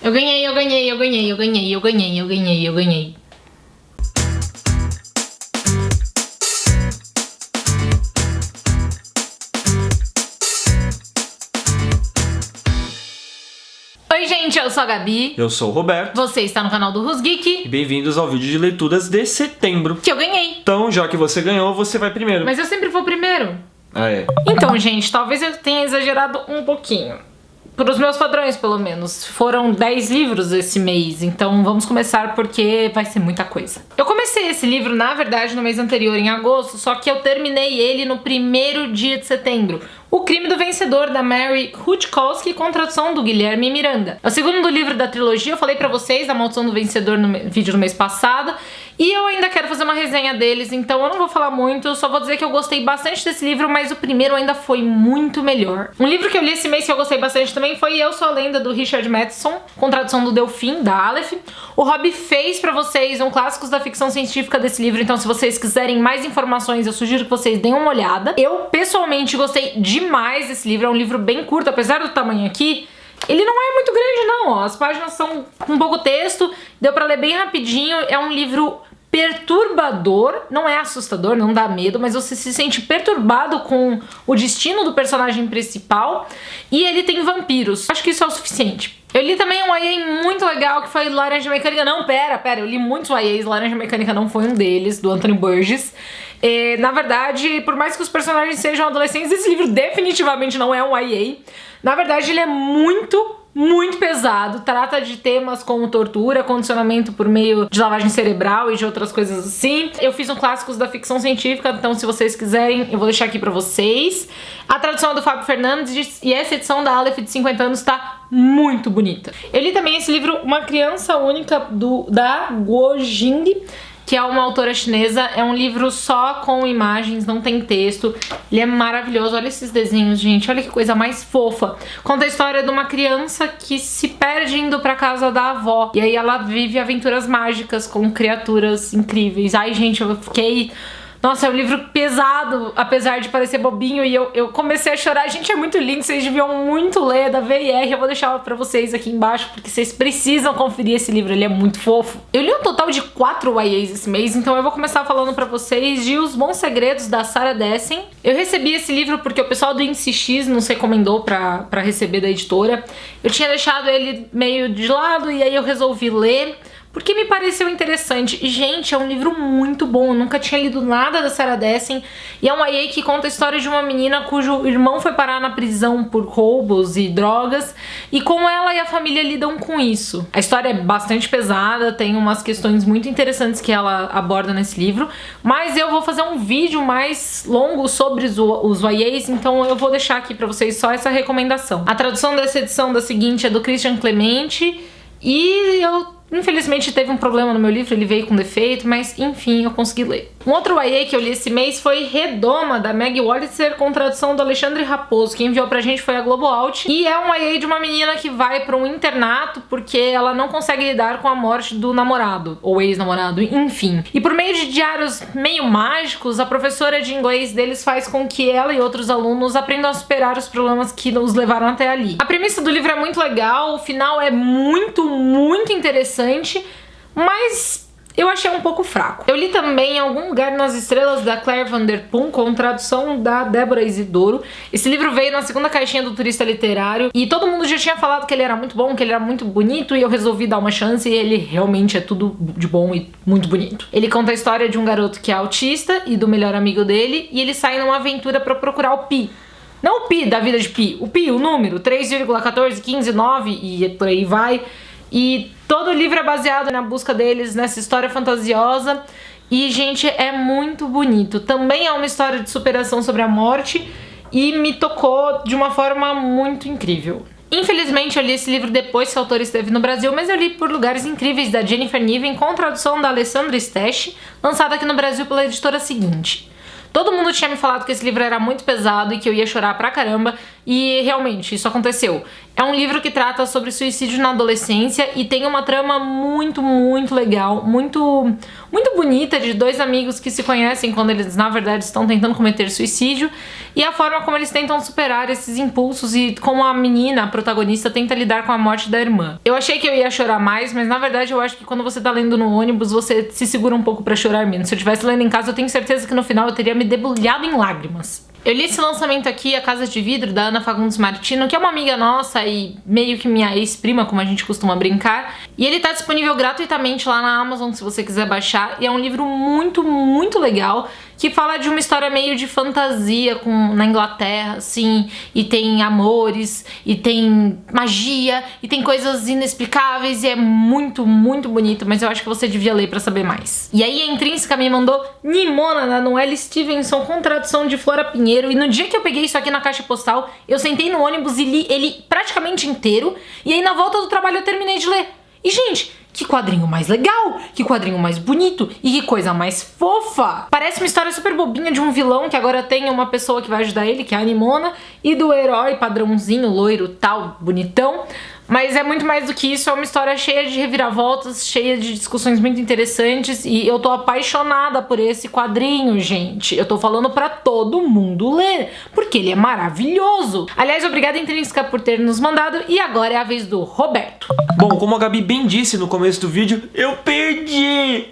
Eu ganhei. Oi gente, eu sou a Gabi. Eu sou o Roberto. Você está no canal do Rusgeek. E bem-vindos ao vídeo de leituras de setembro. Que eu ganhei. Então, já que você ganhou, você vai primeiro. Mas eu sempre vou primeiro. Ah, é? Então, gente, talvez eu tenha exagerado um pouquinho. Para os meus padrões, pelo menos. Foram 10 livros esse mês, então vamos começar porque vai ser muita coisa. Eu comecei esse livro, na verdade, no mês anterior, em agosto, só que eu terminei ele no primeiro dia de setembro. O Crime do Vencedor, da Mary Rutkowski, com tradução do Guilherme Miranda. É o segundo livro da trilogia, eu falei pra vocês da Maldição do Vencedor no vídeo do mês passado, e eu ainda quero fazer uma resenha deles, então eu não vou falar muito, eu só vou dizer que eu gostei bastante desse livro, mas o primeiro ainda foi muito melhor. Um livro que eu li esse mês que eu gostei bastante também foi Eu Sou a Lenda, do Richard Matheson, com tradução do Delfim, da Aleph. O Rob fez pra vocês um clássicos da ficção científica desse livro, então se vocês quiserem mais informações, eu sugiro que vocês deem uma olhada. Eu, pessoalmente, gostei demais desse livro, é um livro bem curto, apesar do tamanho aqui. Ele não é muito grande não, ó. As páginas são com pouco texto, deu pra ler bem rapidinho, é um livro perturbador, não é assustador, não dá medo, mas você se sente perturbado com o destino do personagem principal, e ele tem vampiros. Acho que isso é o suficiente. Eu li também um YA muito legal que foi Laranja Mecânica. Não, pera, eu li muitos YAs, Laranja Mecânica não foi um deles, do Anthony Burgess. Na verdade, por mais que os personagens sejam adolescentes, esse livro definitivamente não é um YA. Na verdade, ele é muito pesado, trata de temas como tortura, condicionamento por meio de lavagem cerebral e de outras coisas assim. Eu fiz um clássicos da ficção científica, então se vocês quiserem, eu vou deixar aqui pra vocês. A tradução é do Fábio Fernandes e essa edição da Aleph de 50 anos tá muito bonita. Eu li também esse livro, Uma Criança Única, da Guo Jing, que é uma autora chinesa. É um livro só com imagens, não tem texto. Ele é maravilhoso, olha esses desenhos, gente, olha que coisa mais fofa. Conta a história de uma criança que se perde indo pra casa da avó, e aí ela vive aventuras mágicas com criaturas incríveis. Ai, gente, eu fiquei... Nossa, é um livro pesado, apesar de parecer bobinho, e eu comecei a chorar. Gente, é muito lindo, vocês deviam muito ler, da VIR. Eu vou deixar pra vocês aqui embaixo, porque vocês precisam conferir esse livro, ele é muito fofo. Eu li um total de 4 YAs esse mês, então eu vou começar falando pra vocês de Os Bons Segredos, da Sarah Dessen. Eu recebi esse livro porque o pessoal do INCX nos recomendou pra receber da editora. Eu tinha deixado ele meio de lado, e aí eu resolvi ler, porque me pareceu interessante. E, gente, é um livro muito bom. Eu nunca tinha lido nada da Sarah Dessen. E é um YA que conta a história de uma menina cujo irmão foi parar na prisão por roubos e drogas, e como ela e a família lidam com isso. A história é bastante pesada, tem umas questões muito interessantes que ela aborda nesse livro, mas eu vou fazer um vídeo mais longo sobre os YAs, então eu vou deixar aqui pra vocês só essa recomendação. A tradução dessa edição da seguinte é do Christian Clemente, e eu... infelizmente teve um problema no meu livro, ele veio com defeito, mas enfim, eu consegui ler. Um outro YA que eu li esse mês foi Redoma, da Meg Wolitzer, com tradução do Alexandre Raposo. Quem enviou pra gente foi a Globo Out. E é um YA de uma menina que vai pra um internato porque ela não consegue lidar com a morte do namorado, ou ex-namorado, enfim. E por meio de diários meio mágicos, a professora de inglês deles faz com que ela e outros alunos aprendam a superar os problemas que os levaram até ali. A premissa do livro é muito legal, o final é muito interessante, mas eu achei um pouco fraco. Eu li também Algum Lugar nas Estrelas, da Claire Vanderpump, com tradução da Débora Isidoro. Esse livro veio na segunda caixinha do Turista Literário, e todo mundo já tinha falado que ele era muito bom, que ele era muito bonito, e eu resolvi dar uma chance, e ele realmente é tudo de bom e muito bonito. Ele conta a história de um garoto que é autista e do melhor amigo dele, e eles saem numa aventura pra procurar o Pi. Não o Pi da vida de Pi, o número, 3,1415,9, e por aí vai. E todo o livro é baseado na busca deles, nessa história fantasiosa. E, gente, é muito bonito. Também é uma história de superação sobre a morte, e me tocou de uma forma muito incrível. Infelizmente, eu li esse livro depois que o autor esteve no Brasil, mas eu li Por Lugares Incríveis, da Jennifer Niven, com tradução da Alessandra Stesch, lançado aqui no Brasil pela editora Seguinte. Todo mundo tinha me falado que esse livro era muito pesado e que eu ia chorar pra caramba, e realmente isso aconteceu. É um livro que trata sobre suicídio na adolescência e tem uma trama muito legal, muito bonita, de dois amigos que se conhecem quando eles na verdade estão tentando cometer suicídio. e a forma como eles tentam superar esses impulsos e como a menina, a protagonista, tenta lidar com a morte da irmã. Eu achei que eu ia chorar mais, mas na verdade eu acho que quando você tá lendo no ônibus, você se segura um pouco pra chorar menos. Se eu estivesse lendo em casa, eu tenho certeza que no final eu teria me debulhado em lágrimas. Eu li esse lançamento aqui, A Casa de Vidro, da Ana Fagundes Martino, que é uma amiga nossa e meio que minha ex-prima, como a gente costuma brincar. E ele tá disponível gratuitamente lá na Amazon, se você quiser baixar. E é um livro muito, muito legal, que fala de uma história meio de fantasia na Inglaterra, assim, e tem amores, e tem magia, e tem coisas inexplicáveis, e é muito, muito bonito, mas eu acho que você devia ler pra saber mais. E aí a Intrínseca me mandou Nimona, da Noelle Stevenson, com tradução de Flora Pinheiro, e no dia que eu peguei isso aqui na caixa postal, eu sentei no ônibus e li ele praticamente inteiro, e aí na volta do trabalho eu terminei de ler. E gente, que quadrinho mais legal, que quadrinho mais bonito e que coisa mais fofa. Parece uma história super bobinha de um vilão que agora tem uma pessoa que vai ajudar ele, que é a Nimona, e do herói padrãozinho, loiro, tal, bonitão. Mas é muito mais do que isso, é uma história cheia de reviravoltas, cheia de discussões muito interessantes, e eu tô apaixonada por esse quadrinho, gente. Eu tô falando pra todo mundo ler, porque ele é maravilhoso. Aliás, obrigada Intrínseca por ter nos mandado, e agora é a vez do Roberto. Bom, como a Gabi bem disse no começo do vídeo, eu perdi!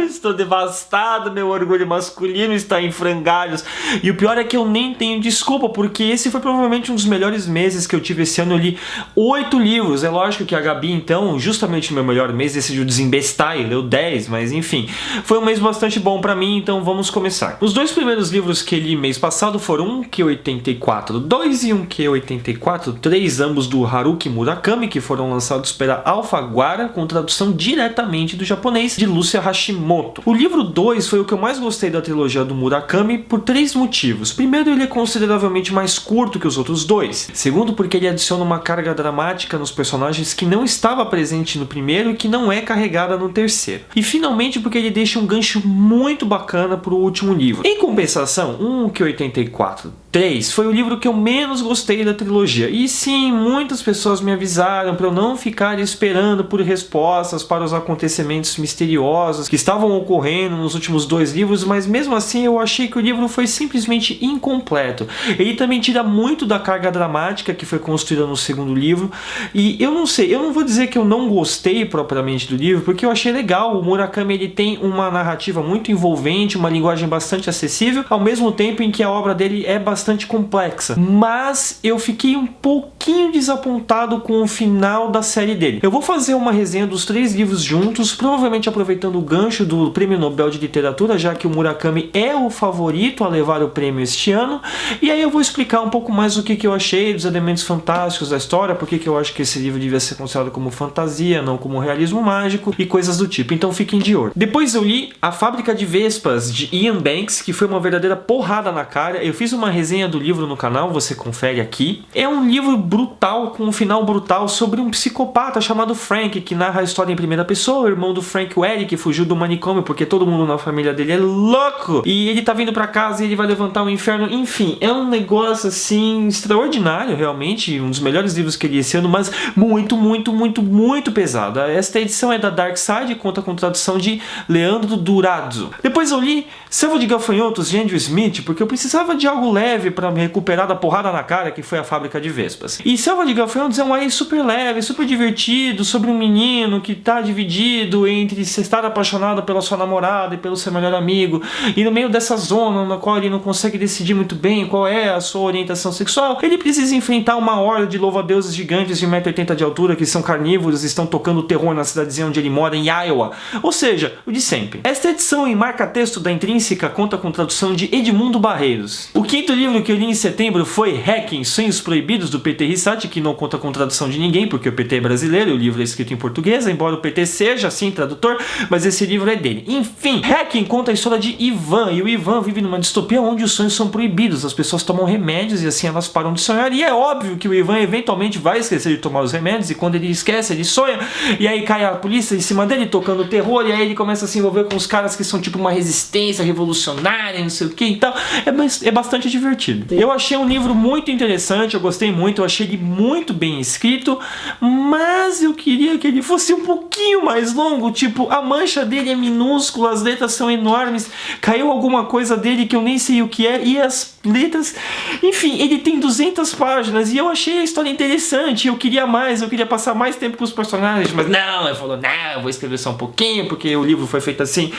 Estou devastado, meu orgulho masculino está em frangalhos. E o pior é que eu nem tenho desculpa, porque esse foi provavelmente um dos melhores meses que eu tive esse ano. Eu li 8 livros. É lógico que a Gabi, então, justamente no meu melhor mês, decidiu desembestar e leu 10, mas enfim, foi um mês bastante bom pra mim, então vamos começar. Os dois primeiros livros que li mês passado foram um Q84-2 e um Q84-3, ambos do Haruki Murakami, que foram lançados pela Alfaguara, com tradução diretamente do japonês de Lúcia Hashimoto. O livro 2 foi o que eu mais gostei da trilogia do Murakami por 3 motivos. Primeiro, ele é consideravelmente mais curto que os outros dois. Segundo, porque ele adiciona uma carga dramática nos personagens que não estava presente no primeiro e que não é carregada no terceiro. E finalmente porque ele deixa um gancho muito bacana para o último livro. Em compensação, um Q84-3 foi o livro que eu menos gostei da trilogia. E sim, muitas pessoas me avisaram para eu não ficar esperando por respostas para os acontecimentos misteriosos que estavam ocorrendo nos últimos 2 livros, mas mesmo assim eu achei que o livro foi simplesmente incompleto. Ele também tira muito da carga dramática que foi construída no segundo livro, e eu não sei, eu não vou dizer que eu não gostei propriamente do livro, porque eu achei legal. O Murakami, ele tem uma narrativa muito envolvente, uma linguagem bastante acessível, ao mesmo tempo em que a obra dele é bastante complexa, mas eu fiquei um pouquinho desapontado com o final da série dele. Eu vou fazer uma resenha dos 3 livros juntos, provavelmente aproveitando o gancho do Prêmio Nobel de Literatura, já que o Murakami é o favorito a levar o prêmio este ano, e aí eu vou explicar um pouco mais o que eu achei dos elementos fantásticos da história, porque eu acho que esse livro devia ser considerado como fantasia, não como realismo mágico e coisas do tipo, então fiquem de olho. Depois eu li A Fábrica de Vespas, de Ian Banks, que foi uma verdadeira porrada na cara. Eu fiz uma resenha do livro no canal, você confere aqui. É um livro brutal, com um final brutal, sobre um psicopata chamado Frank, que narra a história em primeira pessoa. O irmão do Frank, o Eric, fugiu do manicômio porque todo mundo na família dele é louco, e ele tá vindo pra casa e ele vai levantar um inferno. Enfim, é um negócio assim extraordinário, realmente, um dos melhores livros que eu li esse ano, mas muito, muito, muito, muito pesado. Esta edição é da Dark Side, conta com tradução de Leandro Durazzo. Depois eu li Selva de Gafanhotos, de Andrew Smith, porque eu precisava de algo leve para me recuperar da porrada na cara que foi A Fábrica de Vespas. E Selva de Gafanhotos é um aí super leve, super divertido, sobre um menino que tá dividido entre estar apaixonado pela sua namorada e pelo seu melhor amigo, e no meio dessa zona na qual ele não consegue decidir muito bem qual é a sua orientação sexual, ele precisa enfrentar uma horda de louva-deuses gigantes de 1,80 m de altura que são carnívoros e estão tocando terror na cidadezinha onde ele mora, em Iowa. Ou seja, o de sempre. Esta edição em marca-texto da Intrínseca conta com tradução de Edmundo Barreiros. O 5º livro que eu li em setembro foi Hacking, Sonhos Proibidos, do PT Rissati, que não conta com tradução de ninguém, porque o PT é brasileiro e o livro é escrito em português, embora o PT seja, sim, tradutor, mas esse livro é dele. Enfim, Hacking conta a história de Ivan, e o Ivan vive numa distopia onde os sonhos são proibidos, as pessoas tomam remédios e assim elas param de sonhar, e é óbvio que o Ivan eventualmente vai esquecer de tomar os remédios, e quando ele esquece, ele sonha, e aí cai a polícia em cima dele tocando terror, e aí ele começa a se envolver com os caras que são tipo uma resistência revolucionária, não sei o que e tal. É bastante divertido. Eu achei um livro muito interessante, eu gostei muito, eu achei ele muito bem escrito, mas eu queria que ele fosse um pouquinho mais longo, tipo, a mancha dele dele é minúscula, as letras são enormes, caiu alguma coisa dele que eu nem sei o que é, e as letras... Enfim, ele tem 200 páginas, e eu achei a história interessante, eu queria mais, eu queria passar mais tempo com os personagens, mas não, ele falou, não, eu vou escrever só um pouquinho, porque o livro foi feito assim...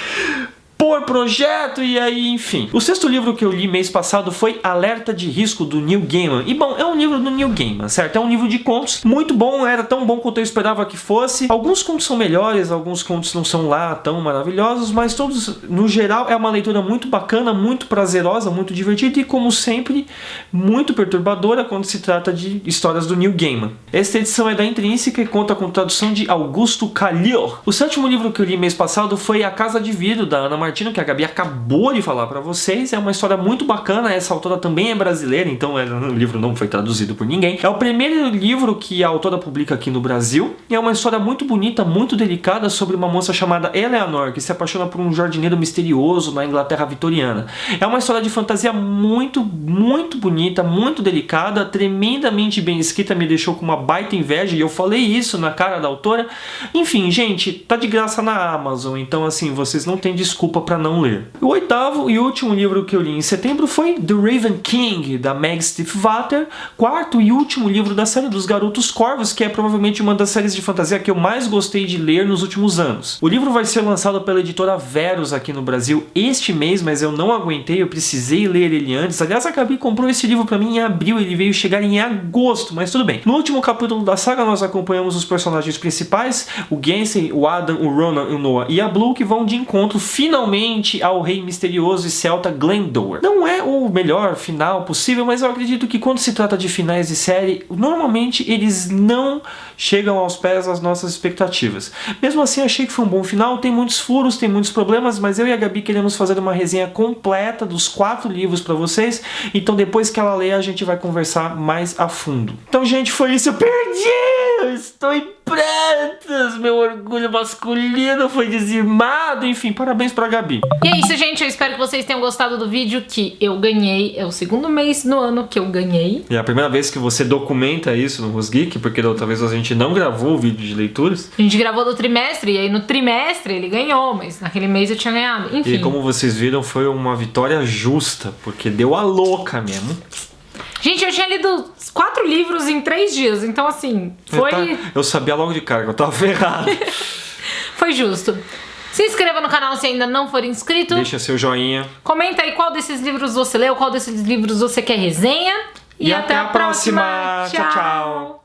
por projeto, e aí, enfim. O sexto livro que eu li mês passado foi Alerta de Risco, do Neil Gaiman. E bom, é um livro do Neil Gaiman, certo? É um livro de contos, muito bom, era tão bom quanto eu esperava que fosse. Alguns contos são melhores, alguns contos não são lá tão maravilhosos, mas todos, no geral, é uma leitura muito bacana, muito prazerosa, muito divertida e, como sempre, muito perturbadora quando se trata de histórias do Neil Gaiman. Esta edição é da Intrínseca e conta com tradução de Augusto Khalil. O sétimo livro que eu li mês passado foi A Casa de Vidro, da Ana Martino, que a Gabi acabou de falar pra vocês. É uma história muito bacana, essa autora também é brasileira, então o livro não foi traduzido por ninguém. É o primeiro livro que a autora publica aqui no Brasil, e é uma história muito bonita, muito delicada, sobre uma moça chamada Eleanor, que se apaixona por um jardineiro misterioso na Inglaterra vitoriana. É uma história de fantasia muito, muito bonita, muito delicada, tremendamente bem escrita, me deixou com uma baita inveja, e eu falei isso na cara da autora. Enfim, gente, tá de graça na Amazon, então assim, vocês não têm desculpa pra não ler. O oitavo e último livro que eu li em setembro foi The Raven King, da Meg Stiefvater, quarto e último livro da série dos Garotos Corvos, que é provavelmente uma das séries de fantasia que eu mais gostei de ler nos últimos anos. O livro vai ser lançado pela editora Verus aqui no Brasil este mês, mas eu não aguentei, eu precisei ler ele antes. Aliás, a Gabi comprou esse livro pra mim em abril, ele veio chegar em agosto, mas tudo bem. No último capítulo da saga, nós acompanhamos os personagens principais, o Gensen, o Adam, o Ronan, o Noah e a Blue, que vão de encontro finalmente ao rei misterioso e celta Glendower. Não é o melhor final possível, mas eu acredito que quando se trata de finais de série, normalmente eles não chegam aos pés das nossas expectativas. Mesmo assim, achei que foi um bom final, tem muitos furos, tem muitos problemas, mas eu e a Gabi queremos fazer uma resenha completa dos 4 livros pra vocês, então depois que ela ler, a gente vai conversar mais a fundo. Então, gente, foi isso, eu perdi! Eu estou em prantos, meu orgulho masculino foi dizimado, enfim, parabéns pra Gabi. E é isso, gente, eu espero que vocês tenham gostado do vídeo que eu ganhei, é o segundo mês no ano que eu ganhei. E é a primeira vez que você documenta isso no Rosgeek, porque da outra vez a gente não gravou o vídeo de leituras. A gente gravou do trimestre, e aí no trimestre ele ganhou, mas naquele mês eu tinha ganhado, enfim. E como vocês viram, foi uma vitória justa, porque deu a louca mesmo. Gente, eu tinha lido 4 livros em 3 dias, então assim, foi... Eu sabia logo de cara que eu tava ferrado. Foi justo. Se inscreva no canal se ainda não for inscrito. Deixa seu joinha. Comenta aí qual desses livros você leu, qual desses livros você quer resenha. E até a próxima. Tchau, tchau.